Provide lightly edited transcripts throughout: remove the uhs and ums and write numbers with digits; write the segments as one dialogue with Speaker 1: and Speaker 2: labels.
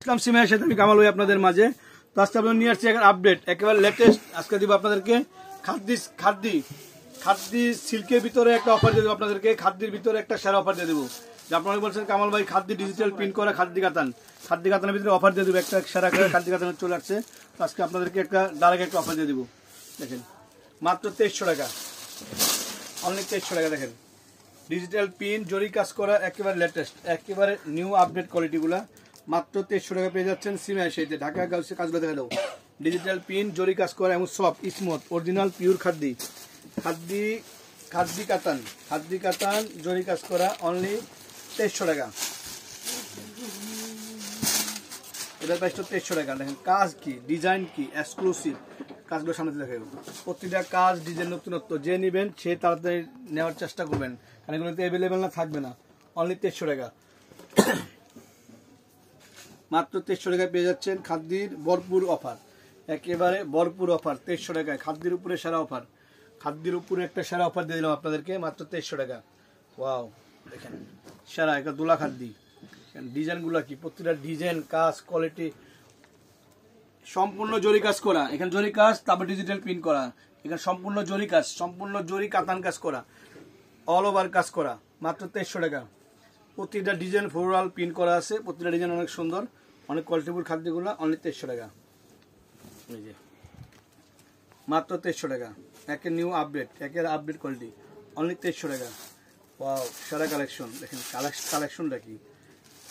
Speaker 1: ইসলাম সিমের সাথে আমি কামাল ভাই আপনাদের মাঝে। তো আজকে আপনাদের নিয়ে আসছি একটা আপডেট, একেবারে লেটেস্ট। আজকে দিব আপনাদেরকে খাদ্দি সিল্কের ভিতরে একটা অফার দিয়ে দেবো আপনাদেরকে। খাদ্যির ভিতরে একটা সেরা অফার দিয়ে দেবো। যে আপনারা বলছেন কামাল ভাই খাদ্যি ডিজিটাল প্রিন্ট করা খাদ্যি কাতানের ভিতরে অফার দিয়ে দেবো, একটা সেরা খাদ্যি কাতান চলে আসছে। তো আজকে আপনাদেরকে একটা ডাইরেক্ট একটা অফার দিয়ে দেবো। দেখেন মাত্র 2300 টাকা, অনলি 2300 টাকা। দেখেন ডিজিটাল প্রিন্ট জরি কাজ করা, একেবারে লেটেস্ট, একেবারে নিউ আপডেট কোয়ালিটিগুলা মাত্র 2300 টাকা পেয়ে যাচ্ছেন সিমে সেইতে। ঢাকা গাউসে কাজগুলো দেখা দাও। ডিজিটাল প্রিন্ট জরি কাজ করা এবং সফট স্মুথ অরিজিনাল পিওর খাদ্যি কাতান জরি কাজ করা, অনলি 2300 টাকা। এটার প্রাইসটা 2300 টাকা। দেখেন কাজ কি, ডিজাইন কি, এক্সক্লুসিভ কাজগুলো সামনে দেখে। প্রতিটা কাজ ডিজাইন নতুনত্ব, যে নেবেন সে তাড়াতাড়ি নেওয়ার চেষ্টা করবেন, কারণ এগুলোতে অ্যাভেলেবেল না থাকবে না। অনলি 2300 টাকা, মাত্র 2300 টাকায় পেয়ে যাচ্ছেন খাদ্যির ভরপুর অফার, একেবারে ভরপুর অফার 2300 টাকায়। খাদ্যির উপরে সেরা অফার, খাদ্যির উপরে একটা সেরা অফার দিয়ে দিলাম আপনাদেরকে মাত্র 2300 টাকা। ওয়াও, দেখেন সেরা একটা দোলা খাদ্যি। ডিজাইনগুলো কি, প্রতিটা ডিজাইন কাজ কোয়ালিটি সম্পূর্ণ জরি কাজ করা। এখানে জরি কাজ, তারপর ডিজিটাল প্রিন্ট করা। এখানে সম্পূর্ণ জরি কাজ, সম্পূর্ণ জরি কাতান কাজ করা, অল ওভার কাজ করা, মাত্র 2300 টাকা। প্রতিটা ডিজাইন ফ্লোরাল প্রিন্ট করা আছে, প্রতিটা ডিজাইন অনেক সুন্দর, অনেক কোয়ালিটিফুল খাদ্যগুলো, অনলি 2300 টাকা। এই যে মাত্র 2300 টাকা, একের নিউ আপডেট, একের আপডেট কোয়ালিটি, অনলি 2300 টাকা। ওয়াও, সারা কালেকশন। দেখেন কালেকশনটা কি,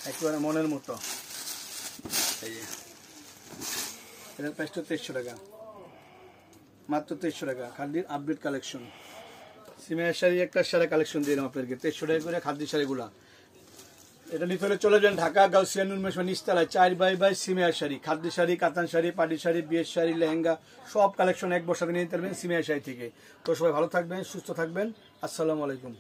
Speaker 1: একেবারে মনের মতো। এই যে এটার প্রাইসটা 2300 টাকা, মাত্র 2300 টাকা। খাদ্যির আপডেট কালেকশন, সিমের শাড়ি একটা সারা কালেকশন দিয়ে দিলাম আপনাদেরকে 2300 টাকা করে। খাদ্যির শাড়িগুলা এটা নিতে হলে চলে যান ঢাকা গাউসিয়া নূর মেশন নিচতলায় 4x সিমের শাড়ি, খাদ্য শাড়ি, কাতান শাড়ি, পাটি শাড়ি, বিয়ের শাড়ি, লেহেঙ্গা, সব কালেকশন এক বছর নিয়ে নিতে পারবেন সিমের শাড়ি থেকে। তো সবাই ভালো থাকবেন, সুস্থ থাকবেন। আসসালামু আলাইকুম।